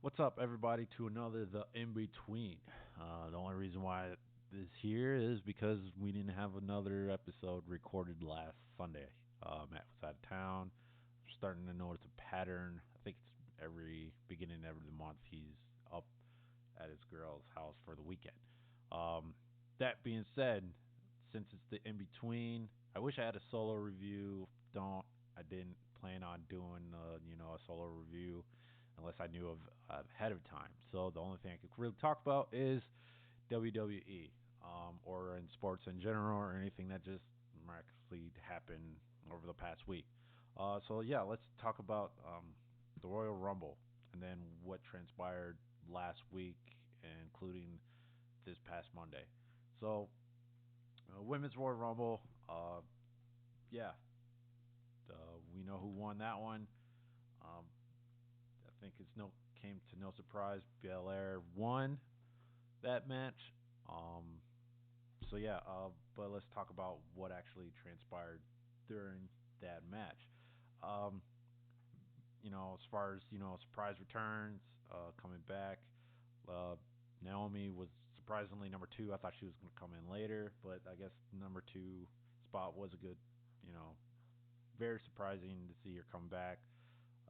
What's up, everybody, to another The In Between. The only reason why this here is because we didn't have another episode recorded last Sunday. Matt was out of town. I'm starting to notice a pattern. I think it's every beginning of every month he's up at his girl's house for the weekend. That being said, since it's The In Between, I wish I had a solo review. I didn't plan on doing a solo review unless I knew of ahead of time. So the only thing I could really talk about is WWE, or in sports in general, or anything that just miraculously happened over the past week. So yeah, let's talk about the Royal Rumble and then what transpired last week, including this past Monday. So, Women's Royal Rumble, yeah, we know who won that one. Um, I think it's no came to no surprise. Belair won that match. Um, so yeah, but let's talk about what actually transpired during that match. Um, as far as surprise returns, coming back. Uh, Naomi was surprisingly number two. I thought she was going to come in later, but I guess number two spot was a good, you know, very surprising to see her come back.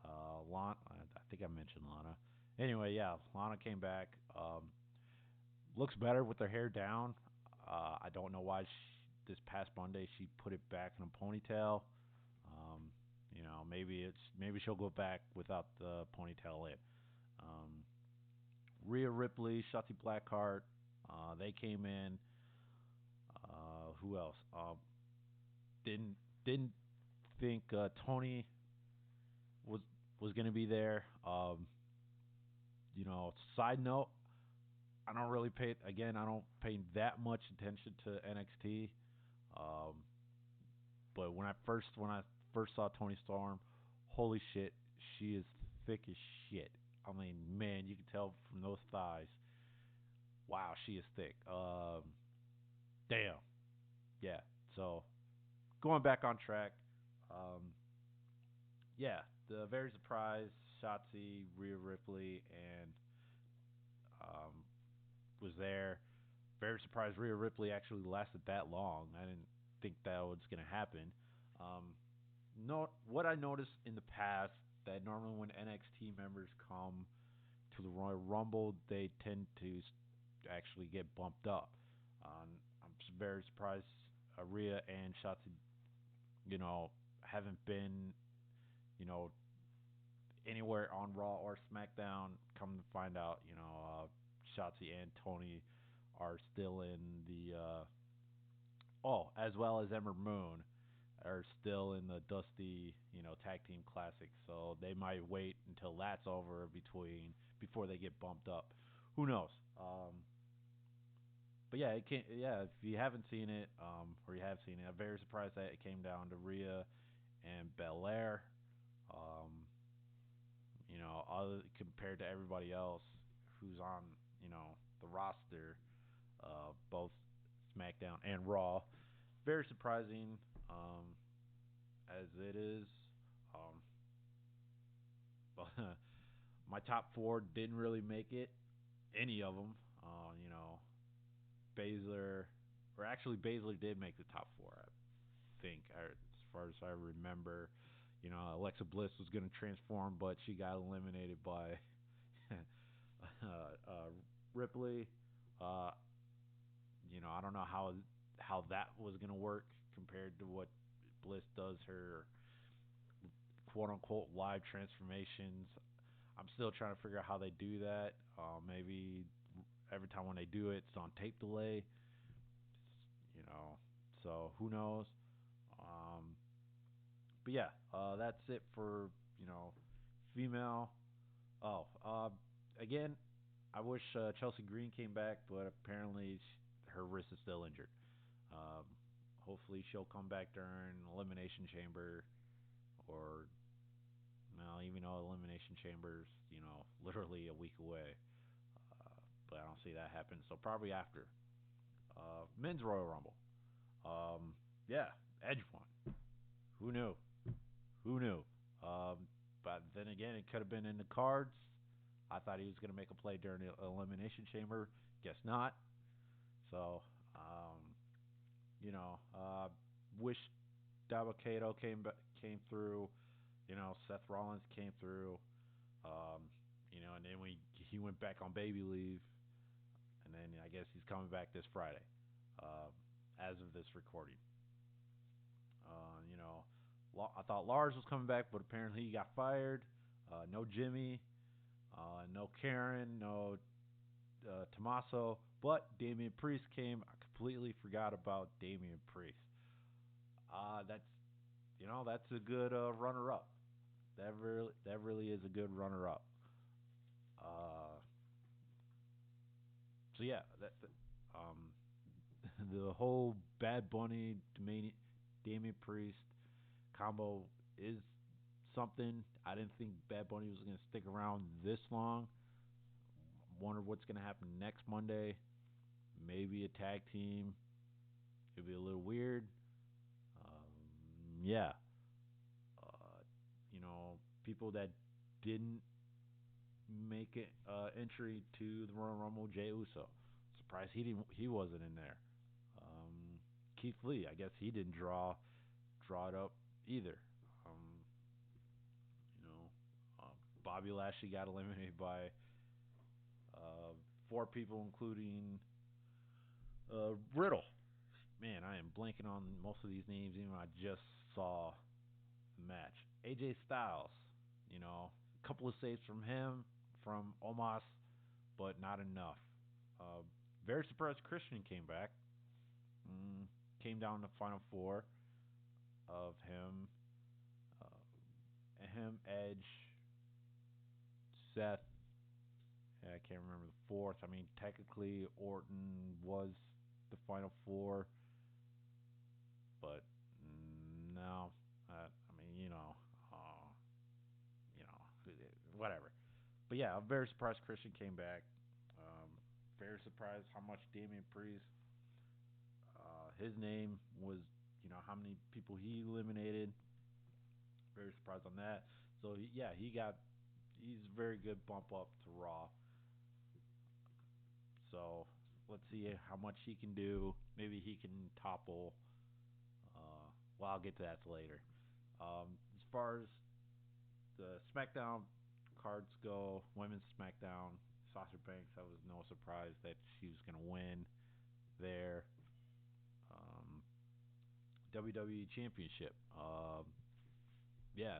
I think I mentioned Lana. Anyway, yeah, Lana came back. Looks better with her hair down. I don't know why this past Monday she put it back in a ponytail. Um, maybe she'll go back without the ponytail in. Um, Rhea Ripley, Shotzi Blackheart, they came in. Who else? Didn't think Tony was was going to be there. Side note, I don't pay that much attention to NXT. Um, but when I first saw Tony Storm, holy shit, she is thick as shit. I mean, man, you can tell from those thighs. Wow, she is thick. Damn. Yeah. So going back on track. Um, yeah, the very surprised Shotzi, Rhea Ripley, and um, was there. Very surprised Rhea Ripley actually lasted that long. I didn't think that was going to happen. Um, no, what I noticed in the past that normally when NXT members come to the Royal Rumble, they tend to actually get bumped up. I'm very surprised Rhea and Shotzi, haven't been, you know, anywhere on Raw or SmackDown. Come to find out, Shotzi and Tony are still in the as well as Ember Moon are still in the Dusty, Tag Team Classic. So they might wait until that's over before they get bumped up. Who knows? But yeah, it can yeah. If you haven't seen it, or you have seen it, I'm very surprised that it came down to Rhea and Belair. Um, other compared to everybody else who's on, the roster, both SmackDown and Raw. Very surprising, as it is. Um, but my top four didn't really make it. Any of them, Baszler, or actually Baszler did make the top four. I think, as far as I remember. Alexa Bliss was going to transform, but she got eliminated by uh, Ripley. Uh, I don't know how that was going to work compared to what Bliss does her quote unquote live transformations. I'm still trying to figure out how they do that. Maybe every time when they do it, it's on tape delay. You know, so who knows? Um, but yeah, that's it for female. Oh, again, I wish Chelsea Green came back, but apparently her wrist is still injured. Um, Hopefully she'll come back during Elimination Chamber, or well, even though Elimination Chamber's literally a week away. But I don't see that happen. So probably after Men's Royal Rumble. Yeah, Edge won. Who knew? Who knew? But then again, it could have been in the cards. I thought he was going to make a play during the elimination chamber. Guess not. So, you know, wish Dabakato came through. You know, Seth Rollins came through. Um, you know, and then he went back on baby leave, and then I guess he's coming back this Friday, uh, as of this recording. You know, I thought Lars was coming back, but apparently he got fired. No Jimmy, no Karen, no Tommaso, but Damian Priest came. I completely forgot about Damian Priest. That's that's a good runner-up. That really is a good runner-up. Uh, so yeah, um, the whole Bad Bunny Damian Priest combo is something. I didn't think Bad Bunny was going to stick around this long. Wonder what's going to happen next Monday. Maybe a tag team. It'd be a little weird. Yeah. Uh, people that didn't make it entry to the Royal Rumble, Jey Uso. Surprised he wasn't in there. Um, Keith Lee, I guess he didn't draw it up either. Um, you know, uh, Bobby Lashley got eliminated by uh, four people, including Riddle. Man, I am blanking on most of these names. Even I just saw the match. AJ Styles, a couple of saves from him, from Omos, but not enough. Uh, Very surprised Christian came back. Mm, Came down to final four of Edge, Seth. I can't remember the fourth. I mean, technically Orton was the final four, but no. I mean, you know, whatever. But yeah, I'm very surprised Christian came back. Very surprised how much Damian Priest, his name was, how many people he eliminated. Very surprised on that. So yeah, he's a very good bump up to Raw. So let's see how much he can do. Maybe he can topple. Well, I'll get to that later. As far as the SmackDown cards go, Women's SmackDown, Sasha Banks, that was no surprise that she was going to win there. Um, WWE Championship. Yeah,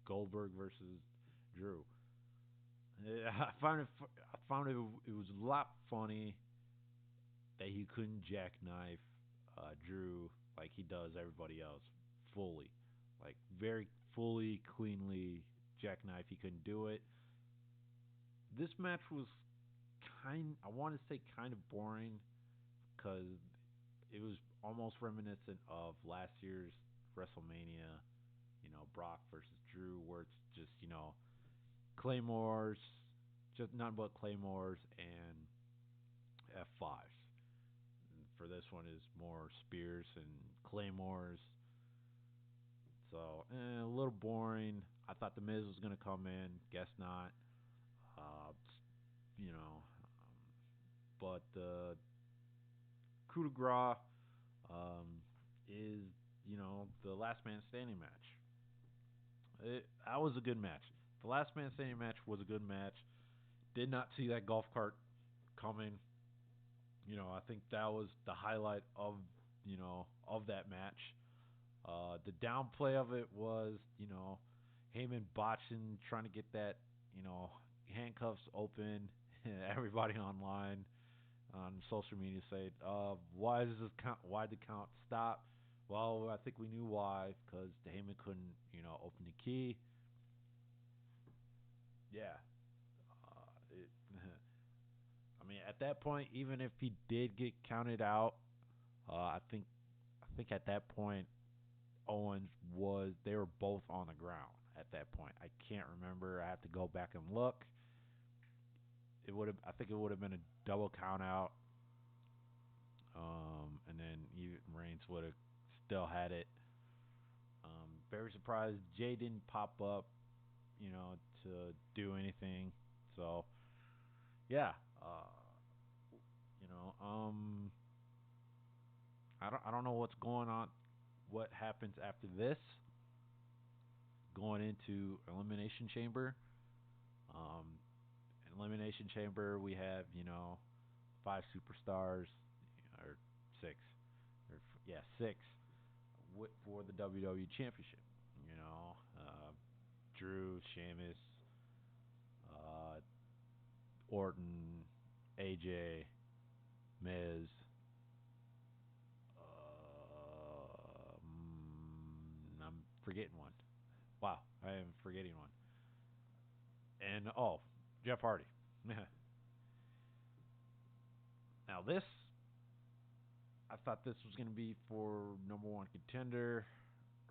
Goldberg versus Drew. I found it was a lot funny that he couldn't jackknife Drew like he does everybody else fully, like very fully, cleanly jackknife. He couldn't do it. This match was I want to say kind of boring because it was almost reminiscent of last year's WrestleMania. Brock versus Drew, where it's just claymores, just nothing but claymores and F5s. For this one is more spears and claymores. So a little boring. I thought the Miz was gonna come in. Guess not. Uh, you know, but the coup de grace is the last man standing match. That was a good match. The last man standing match was a good match. Did not see that golf cart coming. I think that was the highlight of that match. The downplay of it was, Heyman botching, trying to get that, handcuffs open. Everybody online on social media said, "Why does this count? Why did the count stop?" Well, I think we knew why, because the Heyman couldn't, open the key. Yeah, it, I mean, at that point, even if he did get counted out, I think at that point Owens was they were both on the ground at that point. I can't remember. I have to go back and look. I think it would have been a double count out, and then even Reigns would have still had it. Very surprised Jay didn't pop up, to do anything. So Yeah. You know, um, I don't know what's going on. What happens after this? Going into elimination chamber. Um, elimination chamber, we have five superstars, or six, yeah, six for the WWE Championship. Drew, Sheamus, uh, Orton, AJ, Miz. I'm forgetting one. Wow, I am forgetting one. And Jeff Hardy. Now this, I thought this was going to be for number one contender,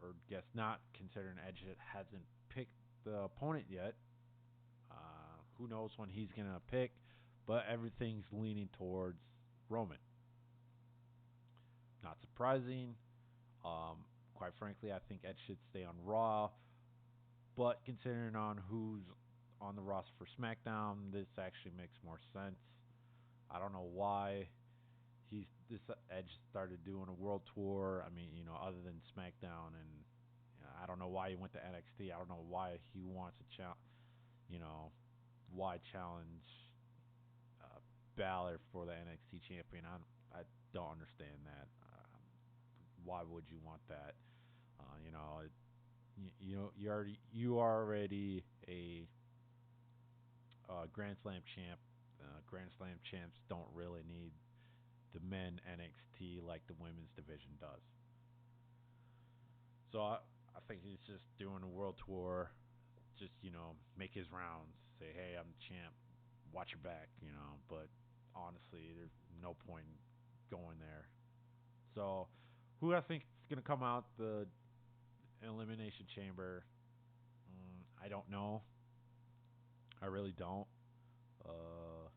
or guess not, considering Edge hasn't picked the opponent yet. Who knows when he's going to pick, but everything's leaning towards Roman. Not surprising. Quite frankly, I think Edge should stay on Raw, but considering on who's on the roster for SmackDown, this actually makes more sense. I don't know why this Edge started doing a world tour. I mean, other than SmackDown, and I don't know why he went to NXT. I don't know why he wants to you know, why challenge uh, Balor for the NXT champion. I don't understand that. Why would you want that? You know, you are already a Grand Slam champ. Grand Slam champs don't really need the men NXT like the women's division does. So I think he's just doing a world tour, just make his rounds, say, hey, I'm the champ, watch your back, But honestly, there's no point in going there. So who I think is gonna come out the elimination chamber? I don't know. I really don't. Uh,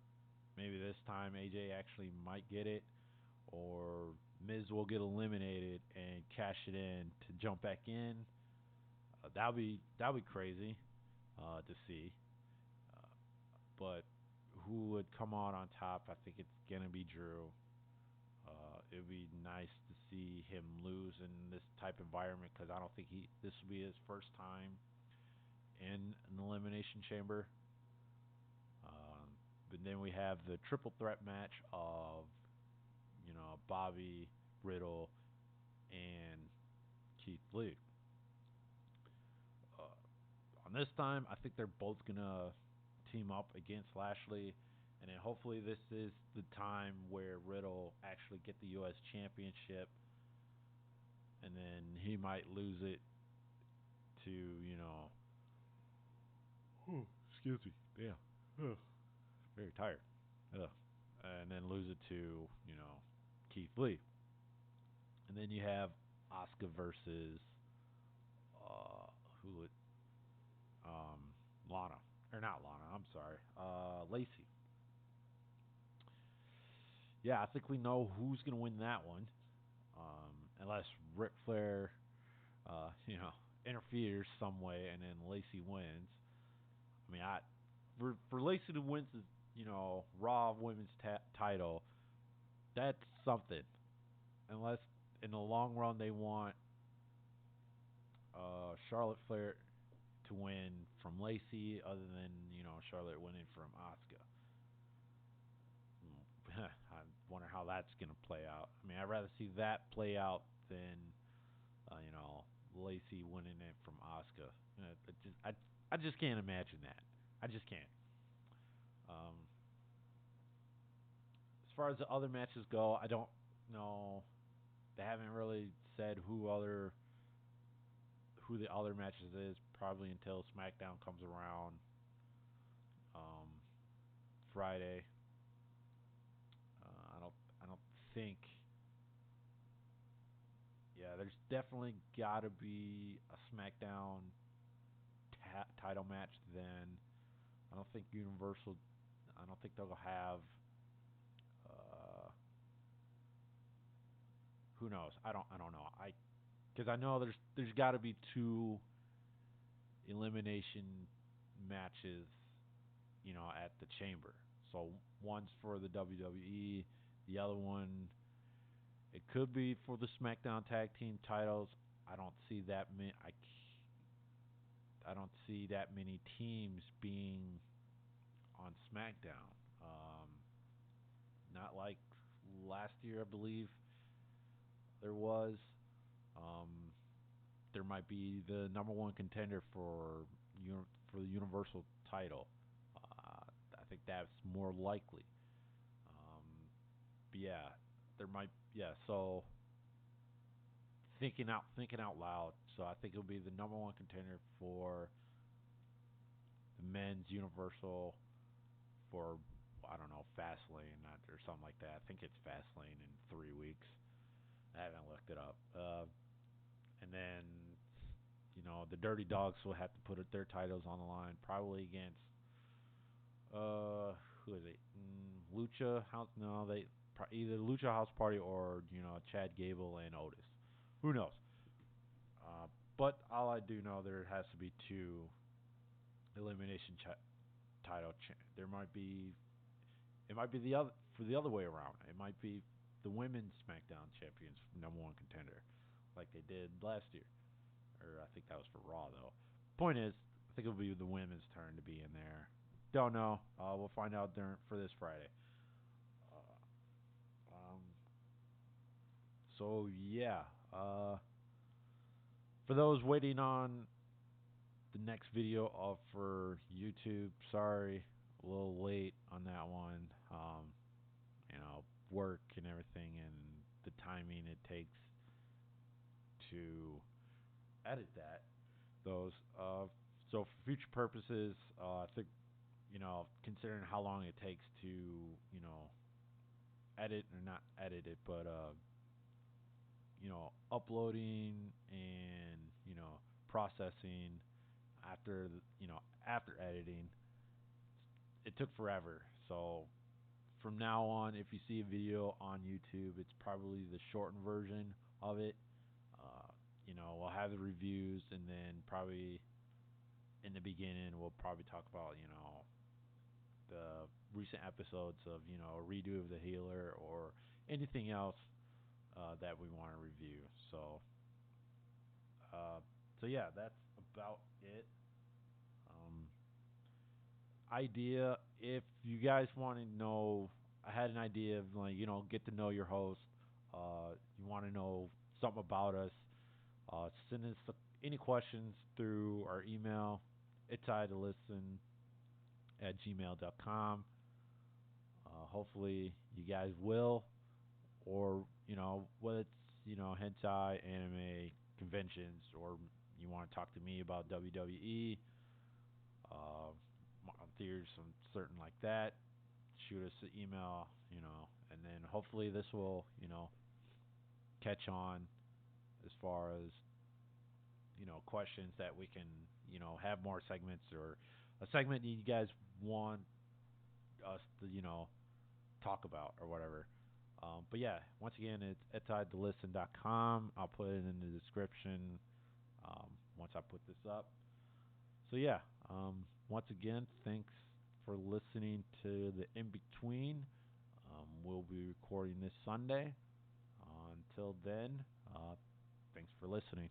Maybe this time AJ actually might get it, or Miz will get eliminated and cash it in to jump back in. That'd be crazy to see. Uh, but who would come out on top? I think it's gonna be Drew. It'd be nice to see him lose in this type of environment because I don't think this will be his first time in an elimination chamber. Um, but then we have the triple threat match of Bobby, Riddle, and Keith Lee. Uh, on this time, I think they're both gonna team up against Lashley, and then hopefully this is the time where Riddle actually get the U.S. Championship, and then he might lose it to excuse me, damn, ugh, very tired, ugh. And then lose it to Keith Lee, and then you have Asuka versus uh, who would Lana, or not Lana, I'm sorry, Lacey. Yeah, I think we know who's gonna win that one, unless Ric Flair, you know, interferes some way and then Lacey wins. I mean, for Lacey to win the Raw Women's title, that's something. Unless in the long run they want Charlotte Flair to win from Lacey, other than Charlotte winning from Asuka. I wonder how that's gonna play out. I mean, I'd rather see that play out than Lacey winning it from Asuka. I just can't imagine that. I just can't. Um, as far as the other matches go, I don't know. They haven't really said who the other matches is. Probably until SmackDown comes around um, Friday. I don't think. Yeah, there's definitely got to be a SmackDown title match. Then I don't think Universal. I don't think they'll have. Uh, who knows? I don't know. Because I know there's got to be two elimination matches, at the chamber. So one's for the WWE, the other one it could be for the SmackDown Tag Team titles. I don't see that many. I don't see that many teams being on SmackDown. Um, Not like last year, I believe there was. Um, there might be the number one contender for the Universal title. Uh, I think that's more likely. Um, but yeah, there might. Yeah, so thinking out loud. So I think it'll be the number one contender for the men's Universal for I don't know Fastlane or something like that. I think it's Fastlane in 3 weeks. I haven't looked it up. And then the Dirty Dogs will have to put their titles on the line, probably against who is it? Lucha House? No, they either Lucha House Party or Chad Gable and Otis. Who knows? Uh, but all I do know there has to be two elimination title. There might be it might be the other way around. It might be the women's SmackDown champions number one contender, like they did last year, or I think that was for Raw though. Point is, I think it'll be the women's turn to be in there. Don't know. We'll find out for this Friday. Um, so yeah, for those waiting on the next video for YouTube, sorry, a little late on that one. Work and everything, and the timing it takes to edit those. So for future purposes, I think considering how long it takes to edit or not edit it, but uploading and processing after after editing, it took forever. So from now on, if you see a video on YouTube, it's probably the shortened version of it. Uh, we'll have the reviews, and then probably in the beginning, we'll probably talk about the recent episodes of a redo of the healer or anything else that we want to review. Uh, so yeah, that's about it. Um, Idea. If you guys want to know, I had an idea of get to know your host. You want to know something about us. Send us any questions through our email. It's to listen at gmail.com. Hopefully you guys will, or whether it's hentai, anime, conventions, or you want to talk to me about WWE, uh, theories, some certain like that. Shoot us an email, and then hopefully this will catch on as far as questions that we can have more segments or a segment you guys want us to talk about or whatever. But yeah, once again, it's etidetolisten.com. I'll put it in the description once I put this up. So yeah, once again, thanks for listening to the In Between. We'll be recording this Sunday. Until then, thanks for listening.